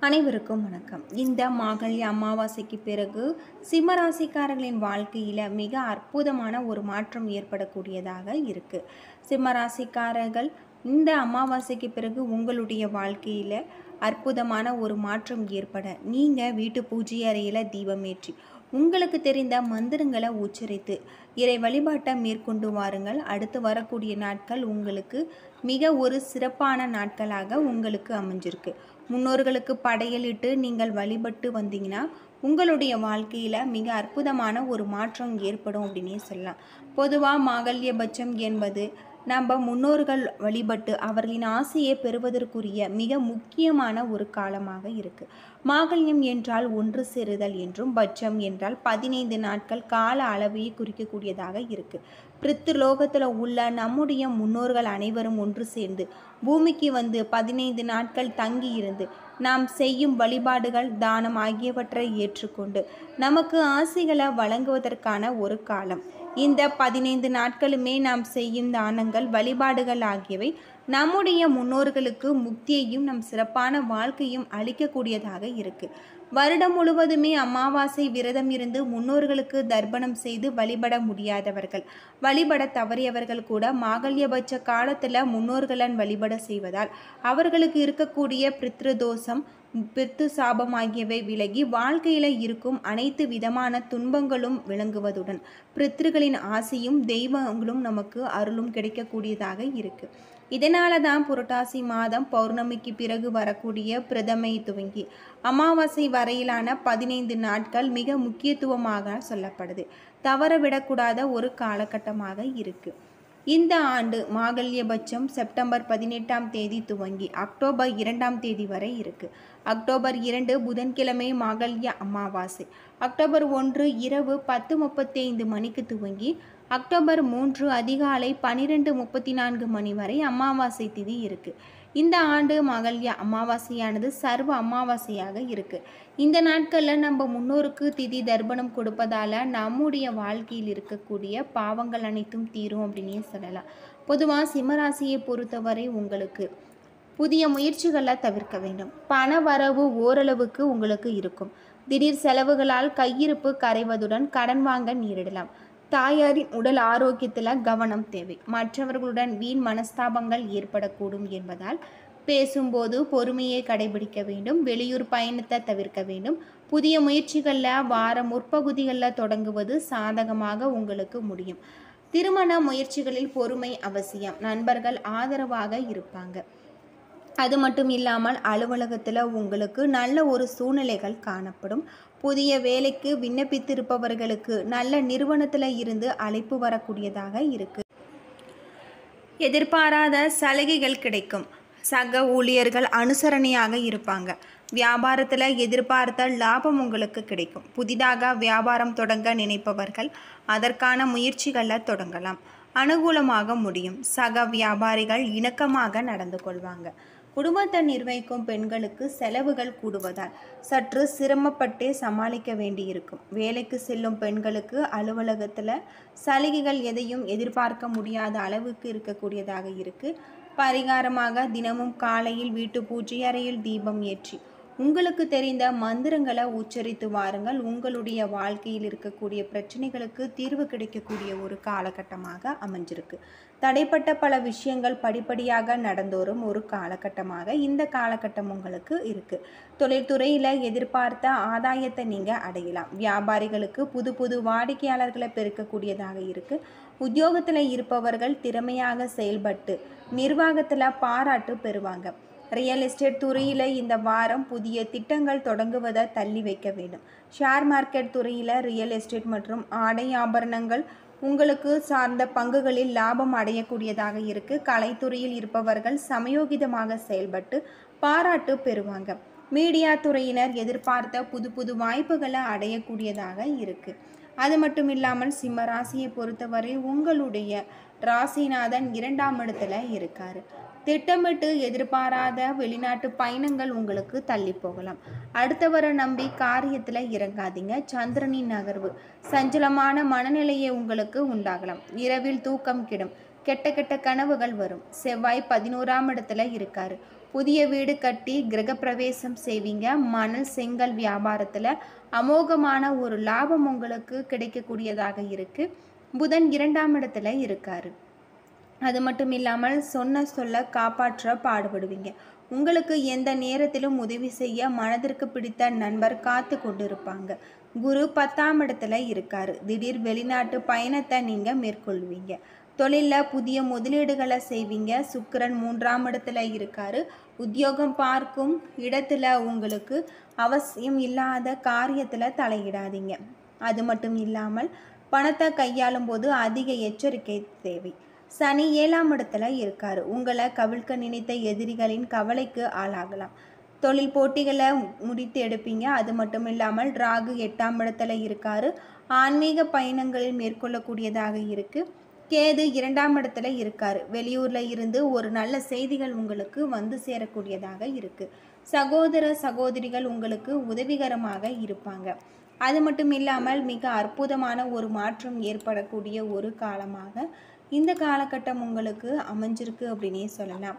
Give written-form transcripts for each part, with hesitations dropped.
அனைவருக்கும் வணக்கம். இந்த மாகழி அமாவாசைக்கு பிறகு சிம்மராசிக்காரர்களின் வாழ்க்கையில் மிக அற்புதமான ஒரு மாற்றம் ஏற்படக்கூடியதாக இருக்குது. சிம்மராசிக்காரர்கள் இந்த அமாவாசைக்கு பிறகு உங்களுடைய வாழ்க்கையில் அற்புதமான ஒரு மாற்றம் ஏற்பட நீங்கள் வீட்டு பூஜை அறையில் தீபமேற்றி உங்களுக்கு தெரிந்த மந்திரங்களை உச்சரித்து இறை வழிபாட்டை மேற்கொண்டு வாருங்கள். அடுத்து வரக்கூடிய நாட்கள் உங்களுக்கு மிக ஒரு சிறப்பான நாட்களாக உங்களுக்கு அமைஞ்சிருக்கு. முன்னோர்களுக்கு படையலிட்டு நீங்கள் வழிபட்டு வந்தீங்கன்னா உங்களுடைய வாழ்க்கையில் மிக அற்புதமான ஒரு மாற்றம் ஏற்படும் அப்படின்னே சொல்லலாம். பொதுவாக மாகல்யபட்சம் என்பது நம்ம முன்னோர்கள் வழிபட்டு அவர்களின் ஆசையை பெறுவதற்குரிய மிக முக்கியமான ஒரு காலமாக இருக்குது. மாகல்யம் என்றால் ஒன்று சேருதல் என்றும், பட்சம் என்றால் 15 நாட்கள் கால அளவையை குறிக்கக்கூடியதாக இருக்குது. பிருத்துலோகத்தில் உள்ள நம்முடைய முன்னோர்கள் அனைவரும் ஒன்று சேர்ந்து பூமிக்கு வந்து 15 நாட்கள் தங்கி இருந்து நாம் செய்யும் வழிபாடுகள், தானம் ஆகியவற்றை ஏற்றுக்கொண்டு நமக்கு ஆசைகளை வழங்குவதற்கான ஒரு காலம். இந்த 15 நாட்களுமே நாம் செய்யும் தானங்கள், வழிபாடுகள் ஆகியவை நம்முடைய முன்னோர்களுக்கு முக்தியையும் நம் சிறப்பான வாழ்க்கையும் அளிக்கக்கூடியதாக இருக்குது. வருடம் முழுவதுமே அமாவாசை விரதம் இருந்து முன்னோர்களுக்கு தர்ப்பணம் செய்து வழிபட முடியாதவர்கள், வழிபட தவறியவர்கள் கூட மாகல்யபட்ச காலத்தில் முன்னோர்களை வழிபட செய்வதால் அவர்களுக்கு இருக்கக்கூடிய பித்ருதோஷம், பித்து சாபம் ஆகியவை விலகி வாழ்க்கையில் இருக்கும் அனைத்து விதமான துன்பங்களும் விளங்குவதுடன் பித்ருகளின் ஆசையும் தெய்வங்களும் நமக்கு அருளும் கிடைக்கக்கூடியதாக இருக்குது. இதனால தான் புரட்டாசி மாதம் பௌர்ணமிக்கு பிறகு வரக்கூடிய பிரதமை துவங்கி அமாவாசை வரையிலான 15 நாட்கள் மிக முக்கியத்துவமாக சொல்லப்படுது. தவறவிடக்கூடாத ஒரு காலகட்டமாக இருக்குது. இந்த ஆண்டு மாகல்யபட்சம் செப்டம்பர் 18ஆம் தேதி துவங்கி அக்டோபர் 2ஆம் தேதி வரை இருக்குது. அக்டோபர் 2 புதன்கிழமை மாகல்ய அமாவாசை. அக்டோபர் 1 இரவு 10:35 மணிக்கு துவங்கி அக்டோபர் 3 அதிகாலை 12:34 மணி வரை அமாவாசை திதி இருக்குது. இந்த ஆண்டு மாகல்ய அமாவாசையானது சர்வ அமாவாசையாக இருக்குது. இந்த நாட்களில் நம்ம முன்னோருக்கு திதி தர்ப்பணம் கொடுப்பதால் நம்முடைய வாழ்க்கையில் இருக்கக்கூடிய பாவங்கள் அனைத்தும் தீரும் அப்படின்னே சொல்லலாம். பொதுவாக சிம்மராசியை பொறுத்தவரை உங்களுக்கு புதிய முயற்சிகளை தவிர்க்க வேண்டும். பண வரவு ஓரளவுக்கு உங்களுக்கு இருக்கும். திடீர் செலவுகளால் கையிருப்பு கரைவதுடன் கடன் வாங்க நேரிடலாம். தாயாரின் உடல் ஆரோக்கியத்தில் கவனம் தேவை. மற்றவர்களுடன் வீண் மனஸ்தாபங்கள் ஏற்படக்கூடும் என்பதால் பேசும்போது பொறுமையை கடைபிடிக்க வேண்டும். வெளியூர் பயணத்தை தவிர்க்க வேண்டும். புதிய முயற்சிகளில் வார முற்பகுதிகளில் தொடங்குவது சாதகமாக உங்களுக்கு முடியும். திருமண முயற்சிகளில் பொறுமை அவசியம். நண்பர்கள் ஆதரவாக இருப்பாங்க. அது மட்டும் இல்லாமல் அலுவலகத்தில் உங்களுக்கு நல்ல ஒரு சூழ்நிலைகள் காணப்படும். புதிய வேலைக்கு விண்ணப்பித்திருப்பவர்களுக்கு நல்ல நிறுவனத்தில் இருந்து அழைப்பு வரக்கூடியதாக இருக்குது. எதிர்பாராத சலுகைகள் கிடைக்கும். சக ஊழியர்கள் அனுசரணையாக இருப்பாங்க. வியாபாரத்தில் எதிர்பார்த்த லாபம் உங்களுக்கு கிடைக்கும். புதிதாக வியாபாரம் தொடங்க நினைப்பவர்கள் அதற்கான முயற்சிகளை தொடங்கலாம். அனுகூலமாக முடியும். சக வியாபாரிகள் இணக்கமாக நடந்து கொள்வாங்க. குடும்பத்தை நிர்வகிக்கும் பெண்களுக்கு செலவுகள் கூடுவதால் சற்று சிரமப்பட்டே சமாளிக்க வேண்டியிருக்கும். வேலைக்கு செல்லும் பெண்களுக்கு அலுவலகத்தில் சலுகைகள் எதையும் எதிர்பார்க்க முடியாத அளவுக்கு இருக்கக்கூடியதாக இருக்குது. பரிகாரமாக தினமும் காலையில் வீட்டு பூஜை அறையில் தீபம் ஏற்றி உங்களுக்கு தெரிந்த மந்திரங்களை உச்சரித்து வாருங்கள். உங்களுடைய வாழ்க்கையில் இருக்கக்கூடிய பிரச்சனைகளுக்கு தீர்வு கிடைக்கக்கூடிய ஒரு காலகட்டமாக அமைஞ்சிருக்கு. தடைப்பட்ட பல விஷயங்கள் படிப்படியாக நடந்தோறும் ஒரு காலகட்டமாக இந்த காலகட்டம் உங்களுக்கு இருக்குது. தொழில்துறையில் எதிர்பார்த்த ஆதாயத்தை நீங்கள் அடையலாம். வியாபாரிகளுக்கு புது புது வாடிக்கையாளர்களை பெருக்கக்கூடியதாக இருக்குது. உத்தியோகத்தில் இருப்பவர்கள் திறமையாக செயல்பட்டு நிர்வாகத்தில் பாராட்டு பெறுவாங்க. ரியல் எஸ்டேட் துறையில் இந்த வாரம் புதிய திட்டங்கள் தொடங்குவதை தள்ளி வைக்க வேண்டும். ஷேர் மார்க்கெட் துறையில் ரியல் எஸ்டேட் மற்றும் ஆடை ஆபரணங்கள் உங்களுக்கு சார்ந்த பங்குகளில் லாபம் அடையக்கூடியதாக இருக்குது. கலைத்துறையில் இருப்பவர்கள் சமயோகிதமாக செயல்பட்டு பாராட்டு பெறுவாங்க. மீடியா துறையினர் எதிர்பார்த்த புது புது வாய்ப்புகளை அடையக்கூடியதாக இருக்குது. அது மட்டும் இல்லாமல் சிம்ம ராசியை பொறுத்தவரை உங்களுடைய ராசிநாதன் 2ஆம் இடத்துல இருக்கார். திட்டமிட்டு எதிர்பாராத வெளிநாட்டு பயணங்கள் உங்களுக்கு தள்ளி போகலாம். அடுத்தவரை நம்பி காரியத்தில் இறங்காதீங்க. சந்திரனின் நகர்வு சஞ்சலமான மனநிலையை உங்களுக்கு உண்டாகலாம். இரவில் தூக்கம் கெடும். கெட்ட கெட்ட கனவுகள் வரும். செவ்வாய் 11ஆம் இடத்துல இருக்காரு. புதிய வீடு கட்டி கிரகப்பிரவேசம் செய்வீங்க. மணல் செங்கல் வியாபாரத்தில் அமோகமான ஒரு லாபம் உங்களுக்கு கிடைக்கக்கூடியதாக இருக்குது. புதன் 2ஆம் இடத்துல இருக்காரு. அது மட்டும் இல்லாமல் சொன்ன சொல்ல காப்பாற்ற பாடுபடுவீங்க. உங்களுக்கு எந்த நேரத்திலும் உதவி செய்ய மனதிற்கு பிடித்த நண்பர் காத்து கொண்டு இருப்பாங்க. குரு 10ஆம் இடத்துல இருக்காரு. திடீர் வெளிநாட்டு பயணத்தை நீங்கள் மேற்கொள்வீங்க. தொழிலில் புதிய முதலீடுகளை செய்வீங்க. சுக்கிரன் 3ஆம் இடத்துல இருக்காரு. உத்தியோகம் பார்க்கும் இடத்துல உங்களுக்கு அவசியம் இல்லாத காரியத்தில் தலையிடாதீங்க. அது மட்டும் இல்லாமல் பணத்தை கையாளும் போது அதிக எச்சரிக்கை தேவை. சனி 7ஆம் இடத்துல இருக்காரு. உங்களை கவிழ்க்க நினைத்த எதிரிகளின் கவலைக்கு ஆளாகலாம். தொழில் போட்டிகளை முடித்து எடுப்பீங்க. அது மட்டும் இல்லாமல் ராகு 8ஆம் இடத்துல இருக்காரு. ஆன்மீக பயணங்களில் மேற்கொள்ளக்கூடியதாக இருக்குது. கேது 2ஆம் இடத்துல இருக்காரு. வெளியூரில் இருந்து ஒரு நல்ல செய்திகள் உங்களுக்கு வந்து சேரக்கூடியதாக இருக்குது. சகோதர சகோதரிகள் உங்களுக்கு உதவிகரமாக இருப்பாங்க. அது மட்டும் இல்லாமல் மிக அற்புதமான ஒரு மாற்றம் ஏற்படக்கூடிய ஒரு காலமாக இந்த காலகட்டம் உங்களுக்கு அமைஞ்சிருக்கு அப்படின்னே சொல்லலாம்.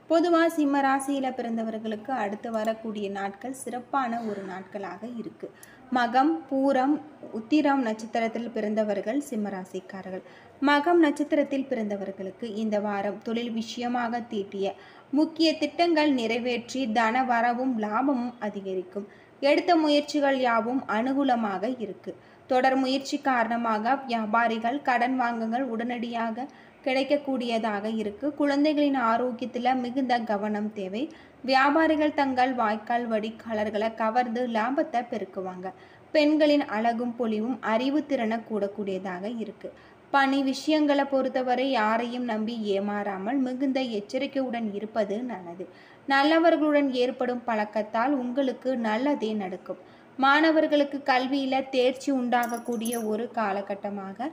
பொதுவாக சிம்ம ராசியில் பிறந்தவர்களுக்கு அடுத்து வரக்கூடிய நாட்கள் சிறப்பான ஒரு நாட்களாக இருக்குது. மகம், பூரம், உத்திரம் நட்சத்திரத்தில் பிறந்தவர்கள் சிம்மராசிக்காரர்கள். மகம் நட்சத்திரத்தில் பிறந்தவர்களுக்கு இந்த வாரம் தொழில் விஷயமாக தீட்டிய முக்கிய திட்டங்கள் நிறைவேற்றி தன வரவும் லாபமும் அதிகரிக்கும். எடுத்த முயற்சிகள் யாவும் அனுகூலமாக இருக்கு. தொடர் முயற்சி காரணமாக வியாபாரிகள் கடன் வாங்குங்கள் உடனடியாக கிடைக்கக்கூடியதாக இருக்கு. குழந்தைகளின் ஆரோக்கியத்தில் மிகுந்த கவனம் தேவை. வியாபாரிகள் தங்கள் வாய்க்கால் வடிகாலர்களை கவர்ந்து லாபத்தை பெருக்குவாங்க. பெண்களின் அழகும் பொலிவும் அறிவு திறனை கூடக்கூடியதாக இருக்கு. பணி விஷயங்களை பொறுத்தவரை யாரையும் நம்பி ஏமாறாமல் மிகுந்த எச்சரிக்கையுடன் இருப்பது நல்லது. நல்லவர்களுடன் ஏற்படும் பழக்கத்தால் உங்களுக்கு நல்லதே நடக்கும். மாணவர்களுக்கு கல்வியில் தேர்ச்சி உண்டாகக்கூடிய ஒரு காலகட்டமாக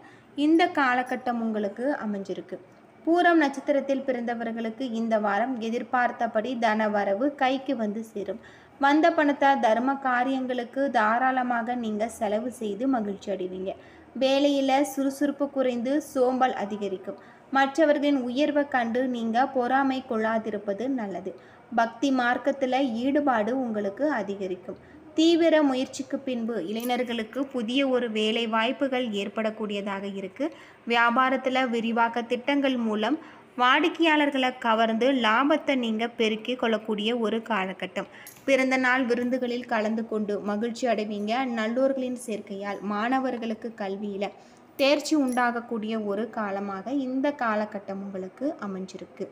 இந்த காலகட்டம் உங்களுக்கு அமைஞ்சிருக்கு. பூரம் நட்சத்திரத்தில் பிறந்தவர்களுக்கு இந்த வாரம் எதிர்பார்த்தபடி தன வரவு கைக்கு வந்து சேரும். வந்த பணத்தை தர்ம காரியங்களுக்கு தாராளமாக நீங்கள் செலவு செய்து மகிழ்ச்சி அடைவீங்க. வேலையில் சுறுசுறுப்பு குறைந்து சோம்பல் அதிகரிக்கும். மற்றவர்களின் உயர்வை கண்டு நீங்கள் பொறாமை கொள்ளாதிருப்பது நல்லது. பக்தி மார்க்கத்தில் ஈடுபாடு உங்களுக்கு அதிகரிக்கும். தீவிர முயற்சிக்கு பின்பு இளைஞர்களுக்கு புதிய ஒரு வேலை வாய்ப்புகள் ஏற்படக்கூடியதாக இருக்குது. வியாபாரத்தில் விரிவாக்க திட்டங்கள் மூலம் வாடிக்கையாளர்களை கவர்ந்து லாபத்தை நீங்கள் பெருக்கி கொள்ளக்கூடிய ஒரு காலகட்டம். பிறந்த நாள் விருந்துகளில் கலந்து கொண்டு மகிழ்ச்சி அடைவீங்க. நல்லோர்களின் சேர்க்கையால் மாணவர்களுக்கு கல்வியில் தேர்ச்சி உண்டாகக்கூடிய ஒரு காலமாக இந்த காலகட்டம் உங்களுக்கு அமைஞ்சிருக்கு.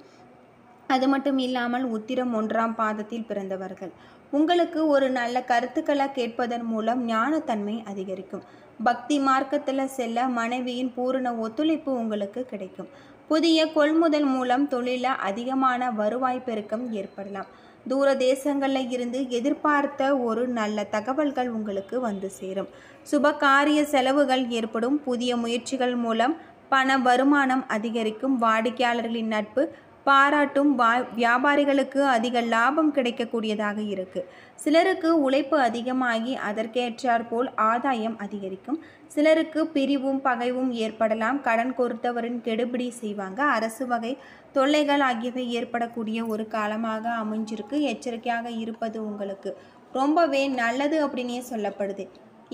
அது மட்டும் இல்லாமல் உத்திரம் 1ஆம் பாதத்தில் பிறந்தவர்கள் உங்களுக்கு ஒரு நல்ல கருத்துக்களை கேட்பதன் மூலம் ஞானத்தன்மை அதிகரிக்கும். பக்தி மார்க்கத்தில் செல்ல மனைவியின் பூரண ஒத்துழைப்பு உங்களுக்கு கிடைக்கும். புதிய கொள்முதல் மூலம் தொழிலில் அதிகமான வருவாய் பெருக்கம் ஏற்படலாம். தூர தேசங்களில் இருந்து எதிர்பார்த்த ஒரு நல்ல தகவல்கள் உங்களுக்கு வந்து சேரும். சுப காரிய செலவுகள் ஏற்படும். புதிய முயற்சிகள் மூலம் பண வருமானம் அதிகரிக்கும். வாடிக்கையாளர்களின் நட்பு பாராட்டும். வியாபாரிகளுக்கு அதிக லாபம் கிடைக்கக்கூடியதாக இருக்குது. சிலருக்கு உழைப்பு அதிகமாகி அதற்கேற்றாற்போல் ஆதாயம் அதிகரிக்கும். சிலருக்கு பிரிவும் பகைவும் ஏற்படலாம். கடன் கொடுத்தவரின் கெடுபிடி செய்வாங்க. அரசு வகை தொல்லைகள் ஆகியவை ஏற்படக்கூடிய ஒரு காலமாக அமைஞ்சிருக்கு. எச்சரிக்கையாக இருப்பது உங்களுக்கு ரொம்பவே நல்லது அப்படின்னே சொல்லப்படுது.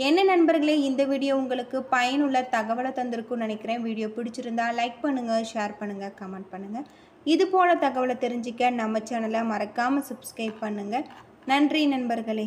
என்ன நண்பர்களே, இந்த வீடியோ உங்களுக்கு பயனுள்ள தகவலை தந்திருக்குன்னு நினைக்கிறேன். வீடியோ பிடிச்சிருந்தா லைக் பண்ணுங்கள், ஷேர் பண்ணுங்கள், கமெண்ட் பண்ணுங்கள். இது போல தகவலை தெரிஞ்சிக்க நம்ம சேனலை மறக்காமல் சப்ஸ்கிரைப் பண்ணுங்கள். நன்றி நண்பர்களே.